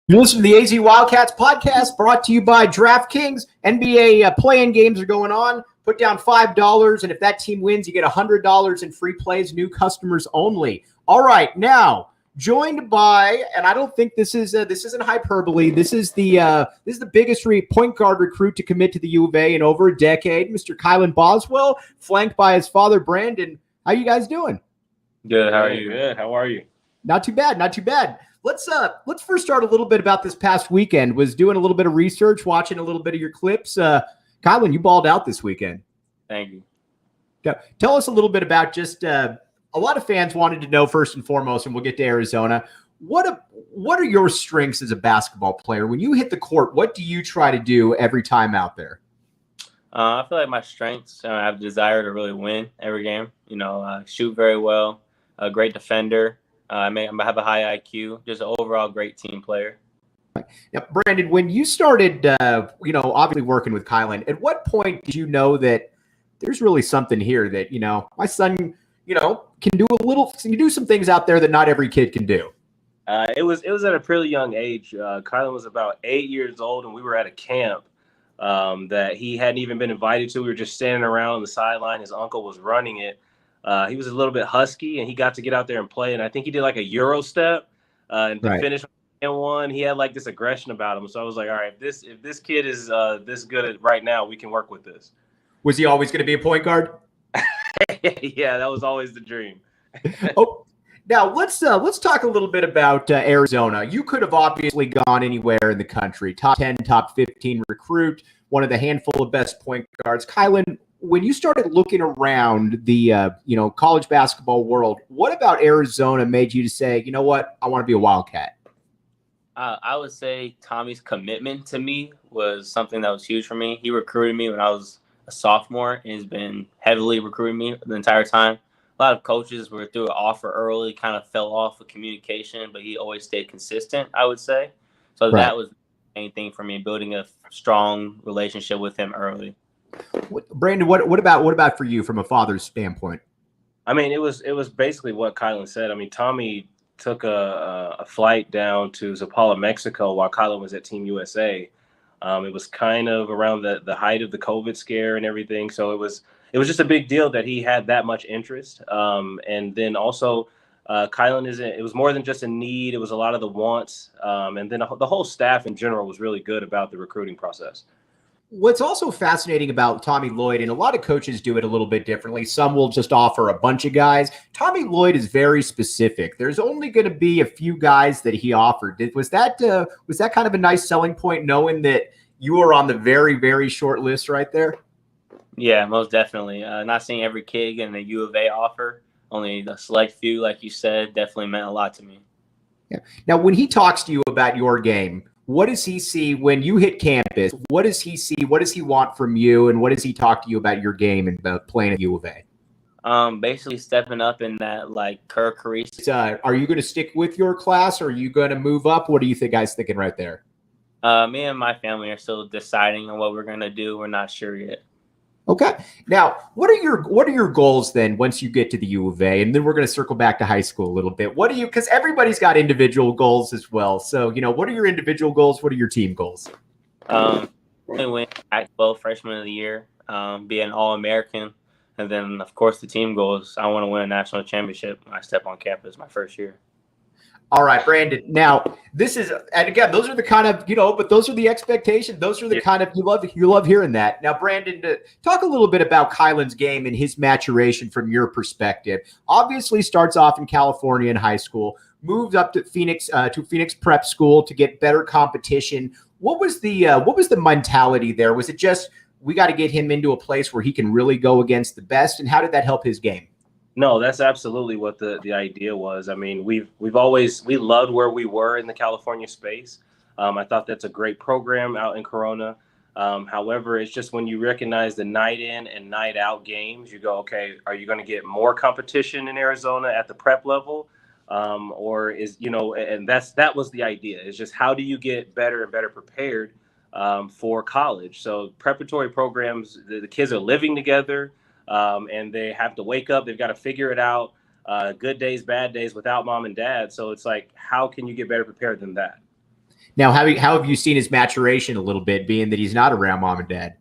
You listen to the AZ Wildcats podcast brought to you by DraftKings. NBA play-in games are going on. Put down $5, and if that team wins, you get $100 in free plays, new customers only. All right, now joined by, and I don't think this isn't hyperbole. This is the biggest point guard recruit to commit to the U of A in over a decade, Mr. Kylan Boswell, flanked by his father Brandon. How you guys doing? Good. How are you? Good. How are you? Not too bad. Not too bad. Let's first start a little bit about this past weekend. Was doing a little bit of research, watching a little bit of your clips. Kylan, you balled out this weekend. Thank you. Tell us a little bit about just a lot of fans wanted to know first and foremost, and we'll get to Arizona. What are your strengths as a basketball player? When you hit the court, what do you try to do every time out there? I feel like my strengths, I have a desire to really win every game. Shoot very well, a great defender. I have a high IQ, just an overall great team player. Now, Brandon, when you started, obviously working with Kylan, at what point did you know that there's really something here that, my son, can do some things out there that not every kid can do? It was at a pretty young age. Kylan was about 8 years old, and we were at a camp that he hadn't even been invited to. We were just standing around on the sideline. His uncle was running it. He was a little bit husky, and he got to get out there and play. And I think he did like a Euro step and to finish in one. He had like this aggression about him. So I was like, all right, if this kid is this good at right now, we can work with this. Was he always going to be a point guard? Yeah, that was always the dream. Oh, now let's talk a little bit about Arizona. You could have obviously gone anywhere in the country. Top 10, top 15 recruit, one of the handful of best point guards. Kylan, when you started looking around the college basketball world, what about Arizona made you to say, you know what, I want to be a Wildcat? I would say Tommy's commitment to me was something that was huge for me. He recruited me when I was a sophomore, and he's been heavily recruiting me the entire time. A lot of coaches were through an offer early, kind of fell off with communication, but he always stayed consistent, I would say. So that was the main thing for me, building a strong relationship with him early. Brandon, what about for you from a father's standpoint? I mean, it was basically what Kylan said. I mean, Tommy took a flight down to Zapala, Mexico, while Kylan was at Team USA. It was kind of around the height of the COVID scare and everything, so it was just a big deal that he had that much interest. And then also, Kylan it was more than just a need; it was a lot of the wants. And then the whole staff in general was really good about the recruiting process. What's also fascinating about Tommy Lloyd, and a lot of coaches do it a little bit differently. Some will just offer a bunch of guys. Tommy Lloyd is very specific. There's only going to be a few guys that he offered. Was that kind of a nice selling point, knowing that you were on the very, very short list right there? Yeah, most definitely. Not seeing every kid getting a U of A offer, only a select few, like you said, definitely meant a lot to me. Yeah. Now, when he talks to you about your game, what does he see when you hit campus? What does he see? What does he want from you? And what does he talk to you about your game and playing at U of A? Basically stepping up in that like Kerr Caris. Are you going to stick with your class, or are you going to move up? What do you think guys thinking right there? Me and my family are still deciding on what we're going to do. We're not sure yet. Okay. Now, what are your goals then once you get to the U of A? And then we're going to circle back to high school a little bit. Because everybody's got individual goals as well. So, what are your individual goals? What are your team goals? Win Pac-12 freshman of the year, be an All-American. And then, of course, the team goals. I want to win a national championship when I step on campus my first year. All right, Brandon. Now, this is, and again, those are the kind of, but those are the expectations. Those are the kind of, you love hearing that. Now, Brandon, talk a little bit about Kylan's game and his maturation from your perspective. Obviously starts off in California in high school, moved up to Phoenix Prep School to get better competition. What was the mentality there? Was it just, we got to get him into a place where he can really go against the best? And how did that help his game? No, that's absolutely what the idea was. I mean, we loved where we were in the California space. I thought that's a great program out in Corona. However, it's just when you recognize the night in and night out games, you go, okay, are you going to get more competition in Arizona at the prep level? Or and that was the idea. It's just, how do you get better and better prepared for college? So preparatory programs, the kids are living together. And they have to wake up. They've got to figure it out. Good days, bad days without mom and dad. So it's like, how can you get better prepared than that? Now, how have you seen his maturation a little bit, being that he's not around mom and dad?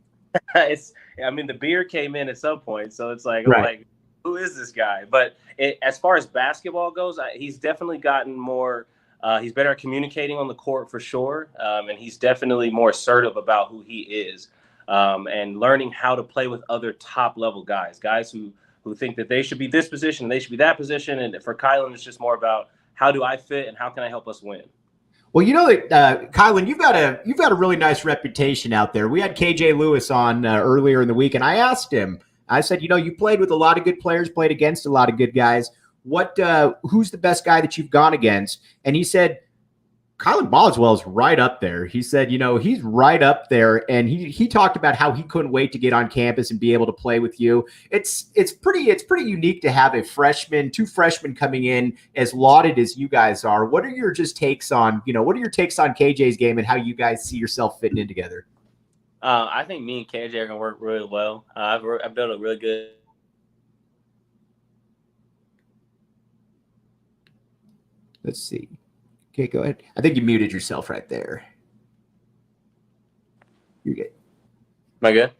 I mean, the beard came in at some point, so it's like, Right. I'm like, who is this guy? But as far as basketball goes, he's definitely gotten more. He's better at communicating on the court for sure, and he's definitely more assertive about who he is, and learning how to play with other top level guys who think that they should be this position and they should be that position. And for Kylan, it's just more about how do I fit and how can I help us win. Well, you know that Kylan, you've got a really nice reputation out there. We had KJ Lewis on earlier in the week, and I asked him. I said, you played with a lot of good players, played against a lot of good guys. Who's the best guy that you've gone against? And he said, Kylan Boswell is right up there. He said, he's right up there. And he talked about how he couldn't wait to get on campus and be able to play with you. It's pretty unique to have two freshmen coming in as lauded as you guys are. What are your takes on KJ's game and how you guys see yourself fitting in together? I think me and KJ are going to work really well. I've built a really good. Let's see. Okay, go ahead. I think you muted yourself right there. You're good. Am I good?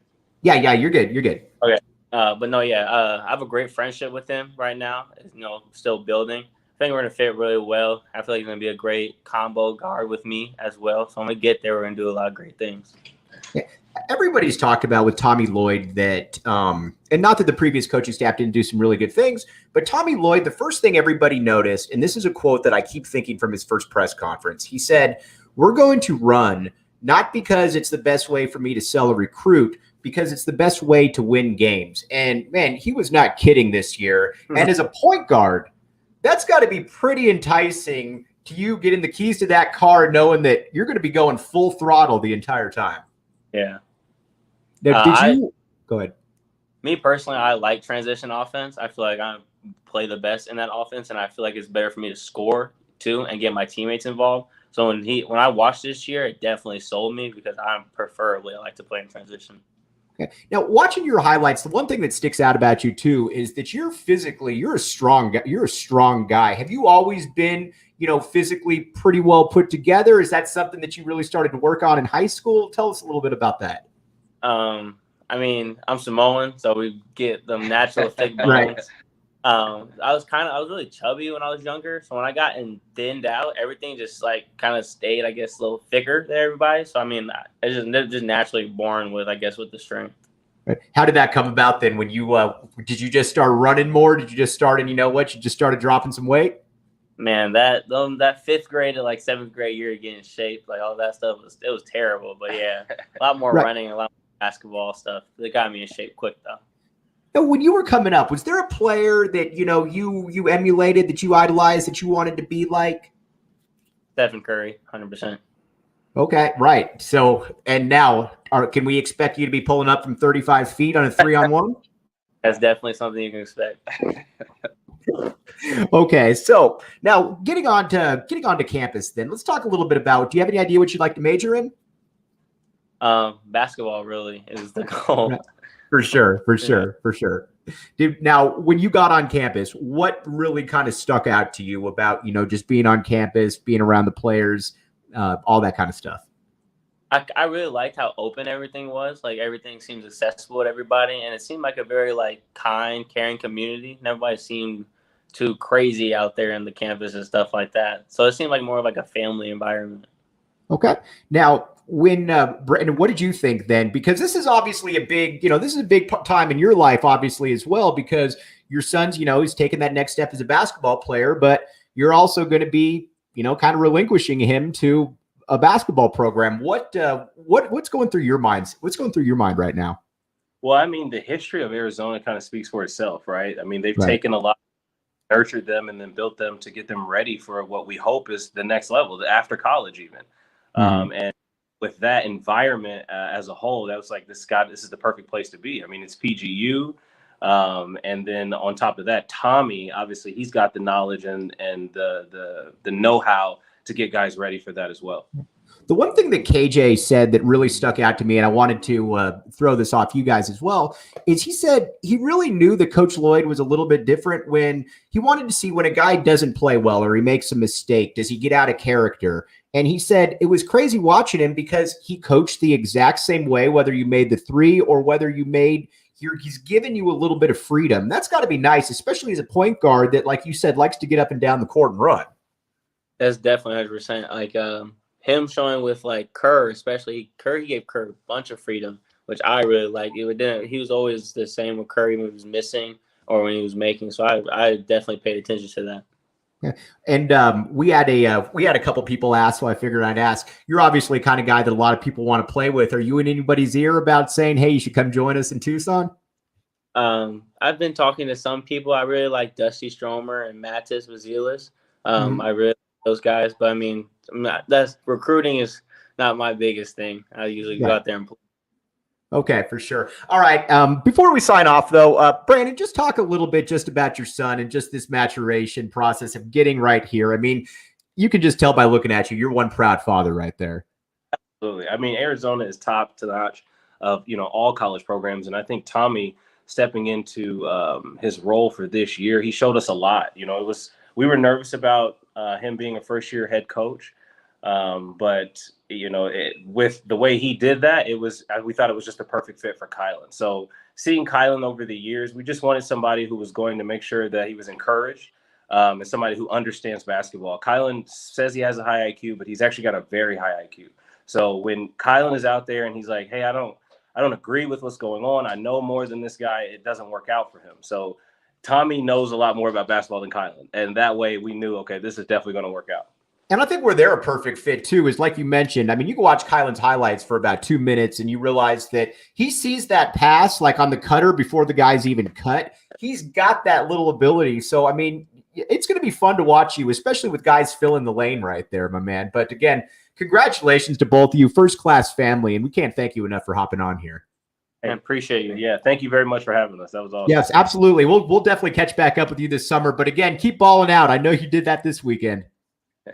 Yeah, you're good. You're good. Okay. But no, yeah, I have a great friendship with him right now. Still building. I think we're going to fit really well. I feel like he's going to be a great combo guard with me as well. So when we get there, we're going to do a lot of great things. Yeah. Everybody's talked about with Tommy Lloyd that, and not that the previous coaching staff didn't do some really good things, but Tommy Lloyd, the first thing everybody noticed, and this is a quote that I keep thinking from his first press conference, he said, "We're going to run, not because it's the best way for me to sell a recruit, because it's the best way to win games." And man, he was not kidding this year. Mm-hmm. And as a point guard, that's got to be pretty enticing to you getting the keys to that car, knowing that you're going to be going full throttle the entire time. Yeah. Now, go ahead? Me personally, I like transition offense. I feel like I play the best in that offense, and I feel like it's better for me to score too and get my teammates involved. So when I watched this year, it definitely sold me because I like to play in transition. Okay. Now, watching your highlights, the one thing that sticks out about you too is that you're a strong guy. Have you always been, physically pretty well put together? Is that something that you really started to work on in high school? Tell us a little bit about that. I mean, I'm Samoan, so we get them natural thick bones. Right. I was really chubby when I was younger. So when I got thinned out, everything just kind of stayed, I guess, a little thicker than everybody. So I mean, they're just naturally born with the strength. Right. How did that come about then? When you did you just start running more? Did you just start and you just started dropping some weight? Man, that 5th grade to 7th grade year getting shaped, all that stuff it was terrible. But yeah, a lot more running, a lot more basketball stuff. They got me in shape quick though. Now, when you were coming up, was there a player that you emulated, that you idolized, that you wanted to be like? Stephen Curry, 100%. Okay, right. So, and now, can we expect you to be pulling up from 35 feet on a 3-on-1? That's definitely something you can expect. Okay, so now getting on to campus, then let's talk a little bit about. Do you have any idea what you'd like to major in? Basketball really is the goal. For sure. Dude, now, when you got on campus, what really kind of stuck out to you about, just being on campus, being around the players, all that kind of stuff? I really liked how open everything was. Everything seems accessible to everybody, and it seemed like a very kind, caring community. And everybody seemed too crazy out there in the campus and stuff like that. So it seemed like more of a family environment. Okay. Now, Brandon, what did you think then? Because this is obviously a big time in your life, obviously, as well, because your son's, he's taking that next step as a basketball player, but you're also going to be, kind of relinquishing him to a basketball program. What's going through your minds? What's going through your mind right now? Well, I mean, the history of Arizona kind of speaks for itself, right? I mean, they've taken a lot, nurtured them, and then built them to get them ready for what we hope is the next level, after college even. And with that environment as a whole, that was this is the perfect place to be. I mean, it's PGU. And then on top of that, Tommy, obviously he's got the knowledge and the know-how to get guys ready for that as well. The one thing that KJ said that really stuck out to me, and I wanted to throw this off you guys as well, is he said he really knew that Coach Lloyd was a little bit different when he wanted to see when a guy doesn't play well or he makes a mistake, does he get out of character? And he said it was crazy watching him because he coached the exact same way, whether you made the three or whether you made he's given you a little bit of freedom. That's got to be nice, especially as a point guard that, like you said, likes to get up and down the court and run. That's definitely 100%. Like, him showing with like Kerr, especially Kerr, he gave Kerr a bunch of freedom, which I really like. He was always the same with Curry when he was missing or when he was making. So I definitely paid attention to that. Yeah. And we had a couple people ask, so I figured I'd ask. You're obviously the kind of guy that a lot of people want to play with. Are you in anybody's ear about saying, hey, you should come join us in Tucson? I've been talking to some people. I really like Dusty Stromer and Matis Vazilis. I really like those guys, but I mean, recruiting is not my biggest thing. I usually go out there and play. Okay, for sure. All right. Before we sign off, though, Brandon, just talk a little bit just about your son and just this maturation process of getting right here. I mean, you can just tell by looking at you, you're one proud father right there. Absolutely. I mean, Arizona is top to notch of, all college programs. And I think Tommy stepping into his role for this year, he showed us a lot. We were nervous about him being a first-year head coach. But with the way he did that, we thought it was just a perfect fit for Kylan. So seeing Kylan over the years, we just wanted somebody who was going to make sure that he was encouraged, and somebody who understands basketball. Kylan says he has a high IQ, but he's actually got a very high IQ. So when Kylan is out there and he's like, hey, I don't agree with what's going on, I know more than this guy, it doesn't work out for him. So Tommy knows a lot more about basketball than Kylan. And that way we knew, okay, this is definitely going to work out. And I think where they're a perfect fit, too, is like you mentioned. I mean, you can watch Kylan's highlights for about 2 minutes and you realize that he sees that pass like on the cutter before the guy's even cut. He's got that little ability. So, I mean, it's going to be fun to watch you, especially with guys filling the lane right there, my man. But again, congratulations to both of you. First-class family. And we can't thank you enough for hopping on here. I appreciate you. Yeah, thank you very much for having us. That was awesome. Yes, absolutely. We'll definitely catch back up with you this summer. But again, keep balling out. I know you did that this weekend.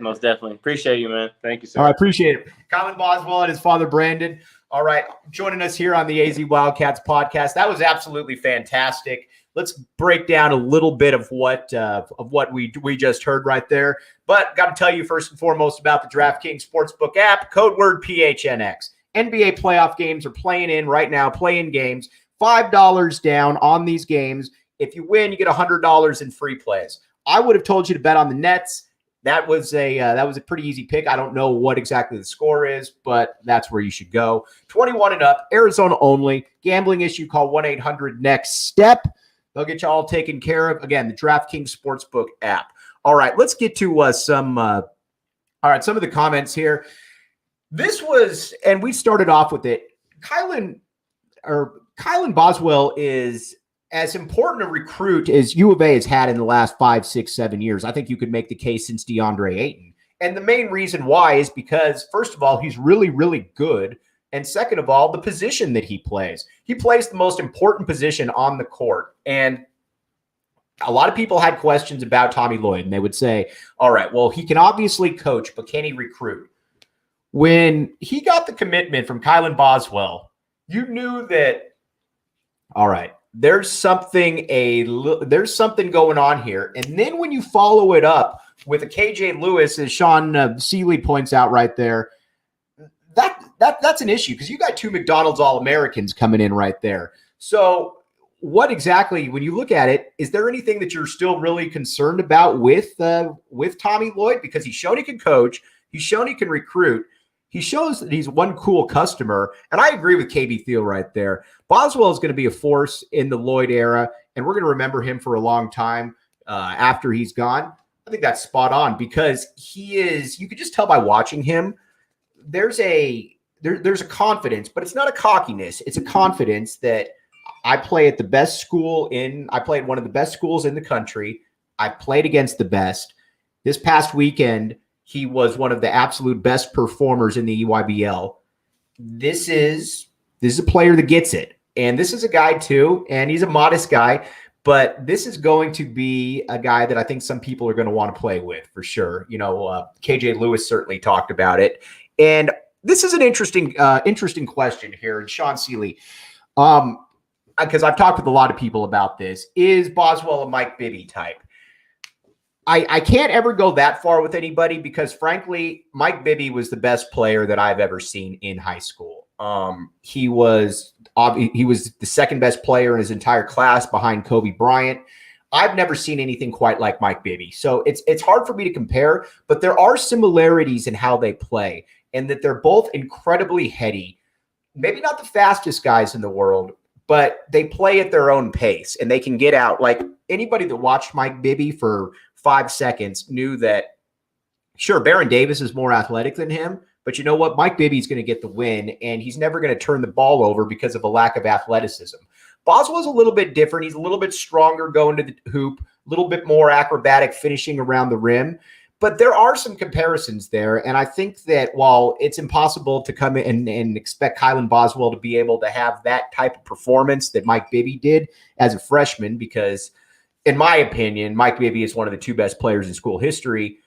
Most definitely. Appreciate you, man. Thank you, sir. All right, appreciate it. Kylan Boswell and his father, Brandon. All right, joining us here on the AZ Wildcats podcast. That was absolutely fantastic. Let's break down a little bit of what we just heard right there. But got to tell you first and foremost about the DraftKings Sportsbook app, code word PHNX. NBA playoff games are playing in right now, play-in games. $5 down on these games. If you win, you get $100 in free plays. I would have told you to bet on the Nets. That was a pretty easy pick. I don't know what exactly the score is, but that's where you should go. 21 and up, Arizona only. Gambling issue, call 1-800-NEXT-STEP. They'll get you all taken care of. Again, the DraftKings Sportsbook app. All right, let's get to some of the comments here. This was, and we started off with it. Kylan Boswell is as important a recruit as U of A has had in the last 5, 6, 7 years. I think you could make the case since DeAndre Ayton. And the main reason why is because, first of all, he's really, really good. And second of all, the position that he plays. He plays the most important position on the court. And a lot of people had questions about Tommy Lloyd, and they would say, all right, well, he can obviously coach, but can he recruit? When he got the commitment from Kylan Boswell, you knew that, all right, there's something going on here. And then when you follow it up with a KJ Lewis, as Sean Seeley points out right there, that's an issue because you got 2 McDonald's All-Americans coming in right there. So what exactly, when you look at it, is there anything that you're still really concerned about with Tommy Lloyd? Because he's shown he can coach. He's shown he can recruit. He shows that he's one cool customer. And I agree with KB Thiel right there. Boswell is going to be a force in the Lloyd era, and we're going to remember him for a long time after he's gone. I think that's spot on because he is, you could just tell by watching him, there's a confidence, but it's not a cockiness. It's a confidence that I play at the best school I play at one of the best schools in the country. I played against the best. This past weekend, he was one of the absolute best performers in the EYBL. This is a player that gets it. And this is a guy too, and he's a modest guy, But this is going to be a guy that I think some people are going to want to play with for sure. KJ Lewis certainly talked about it. And this is an interesting question here. And Sean Seeley, because I've talked with a lot of people about this, is Boswell a Mike Bibby type? I can't ever go that far with anybody because, frankly, Mike Bibby was the best player that I've ever seen in high school. He was the second best player in his entire class behind Kobe Bryant. I've never seen anything quite like Mike Bibby. So it's hard for me to compare, but there are similarities in how they play and that they're both incredibly heady. Maybe not the fastest guys in the world, but they play at their own pace and they can get out. Like anybody that watched Mike Bibby for 5 seconds knew that, sure, Baron Davis is more athletic than him, but you know what? Mike Bibby's going to get the win, and he's never going to turn the ball over because of a lack of athleticism. Boswell's a little bit different. He's a little bit stronger going to the hoop, a little bit more acrobatic finishing around the rim. But there are some comparisons there, and I think that while it's impossible to come in and expect Kylan Boswell to be able to have that type of performance that Mike Bibby did as a freshman, because in my opinion, Mike Bibby is one of the 2 best players in school history.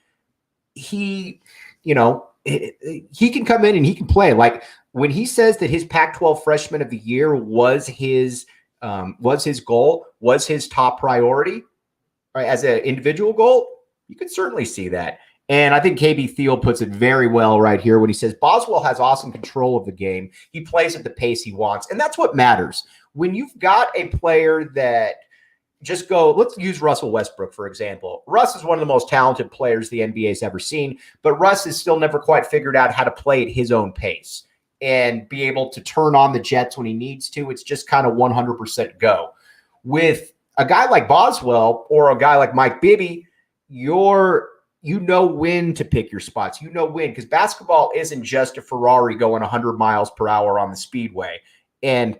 He can come in and he can play. Like when he says that his Pac-12 freshman of the year was his goal, was his top priority, right, as an individual goal, you can certainly see that. And I think KB Thiel puts it very well right here when he says Boswell has awesome control of the game. He plays at the pace he wants, and that's what matters. When you've got a player that let's use Russell Westbrook, for example. Russ is one of the most talented players the NBA's ever seen, but Russ has still never quite figured out how to play at his own pace and be able to turn on the jets when he needs to. It's just kind of 100% go. With a guy like Boswell or a guy like Mike Bibby, you know when to pick your spots. You know when, because basketball isn't just a Ferrari going 100 miles per hour on the speedway. And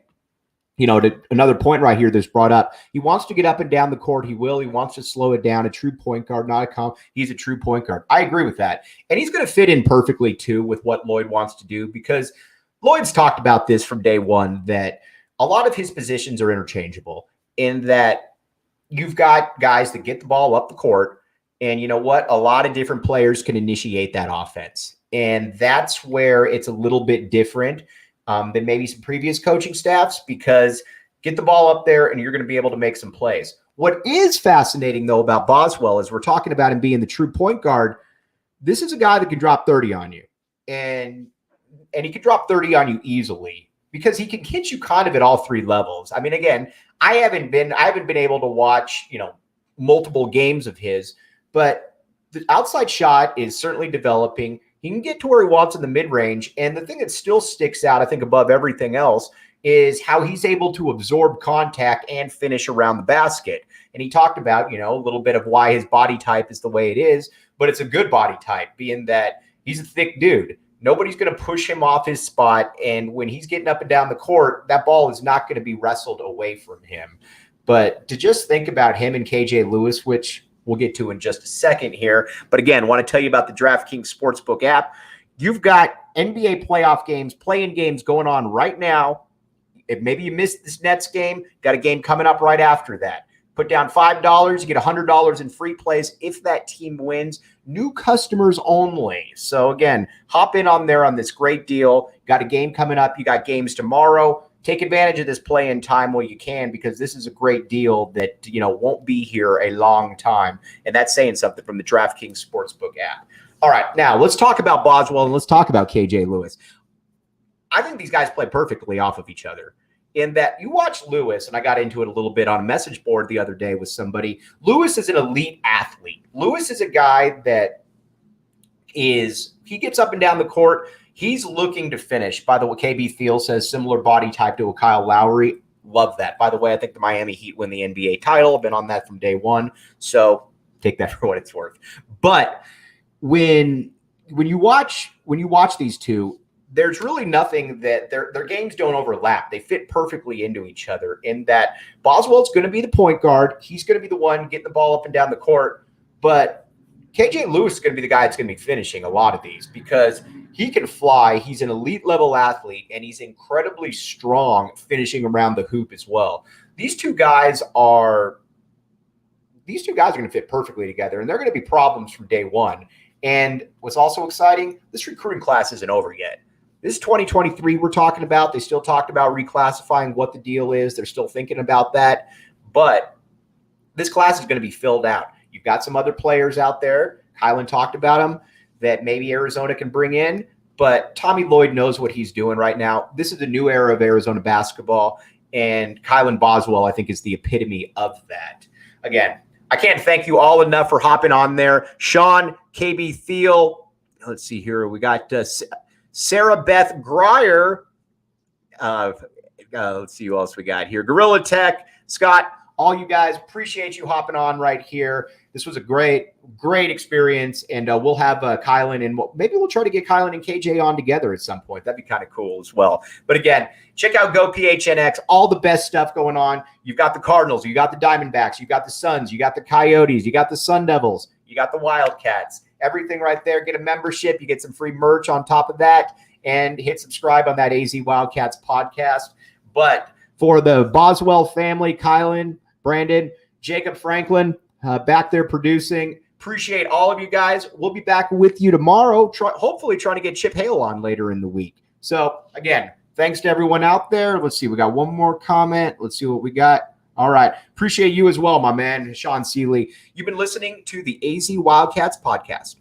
another point right here that's brought up, he wants to get up and down the court. He will. He wants to slow it down. A true point guard, not a comp. He's a true point guard. I agree with that. And he's going to fit in perfectly, too, with what Lloyd wants to do, because Lloyd's talked about this from day one, that a lot of his positions are interchangeable in that you've got guys that get the ball up the court, and you know what? A lot of different players can initiate that offense. And that's where it's a little bit different than maybe some previous coaching staffs, because get the ball up there and you're going to be able to make some plays. What is fascinating, though, about Boswell is we're talking about him being the true point guard. This is a guy that can drop 30 on you, and he can drop 30 on you easily because he can hit you kind of at all 3 levels. I mean, again, I haven't been able to watch, multiple games of his, but the outside shot is certainly developing. He can get to where he wants in the mid-range. And the thing that still sticks out, I think, above everything else is how he's able to absorb contact and finish around the basket. And he talked about, a little bit of why his body type is the way it is, but it's a good body type, being that he's a thick dude. Nobody's going to push him off his spot. And when he's getting up and down the court, that ball is not going to be wrestled away from him. But to just think about him and KJ Lewis, which we'll get to in just a second here. But again, want to tell you about the DraftKings Sportsbook app. You've got NBA playoff games, play-in games going on right now. If maybe you missed this Nets game, got a game coming up right after that. Put down $5, you get $100 in free plays if that team wins. New customers only. So again, hop in on there on this great deal. Got a game coming up. You got games tomorrow. Take advantage of this play-in time while you can, because this is a great deal that, won't be here a long time. And that's saying something from the DraftKings Sportsbook app. All right, now let's talk about Boswell and let's talk about KJ Lewis. I think these guys play perfectly off of each other in that you watch Lewis, and I got into it a little bit on a message board the other day with somebody. Lewis is an elite athlete. Lewis is a guy that he gets up and down the court. He's looking to finish. By the way, KB Thiel says similar body type to a Kyle Lowry. Love that. By the way, I think the Miami Heat win the NBA title. I've been on that from day one. So take that for what it's worth. But when you watch these two, there's really nothing that their games don't overlap. They fit perfectly into each other in that Boswell's going to be the point guard. He's going to be the one getting the ball up and down the court. But KJ Lewis is going to be the guy that's going to be finishing a lot of these because he can fly. He's an elite level athlete, and he's incredibly strong finishing around the hoop as well. These two guys are these two guys are going to fit perfectly together, and they're going to be problems from day one. And what's also exciting, this recruiting class isn't over yet. This is 2023 we're talking about. They still talked about reclassifying what the deal is. They're still thinking about that. But this class is going to be filled out. You've got some other players out there. Kylan talked about them that maybe Arizona can bring in. But Tommy Lloyd knows what he's doing right now. This is a new era of Arizona basketball. And Kylan Boswell, I think, is the epitome of that. Again, I can't thank you all enough for hopping on there. Sean, KB Thiel. Let's see here. We got Sarah Beth Grier. Let's see who else we got here. Gorilla Tech. Scott, all you guys, appreciate you hopping on right here. This was a great experience, and we'll have Kylan, and maybe we'll try to get Kylan and KJ on together at some point. That'd be kind of cool as well. But again, check out Go PHNX, all the best stuff going on. You've got the Cardinals, you got the Diamondbacks, you got the Suns, you got the Coyotes, you got the Sun Devils, you got the Wildcats. Everything right there. Get a membership. You get some free merch on top of that, and hit subscribe on that AZ Wildcats podcast. But for the Boswell family, Kylan, Brandon, Jacob Franklin, back there producing. Appreciate all of you guys. We'll be back with you tomorrow, hopefully trying to get Chip Hale on later in the week. So, again, thanks to everyone out there. Let's see. We got one more comment. Let's see what we got. All right. Appreciate you as well, my man, Sean Seeley. You've been listening to the AZ Wildcats podcast.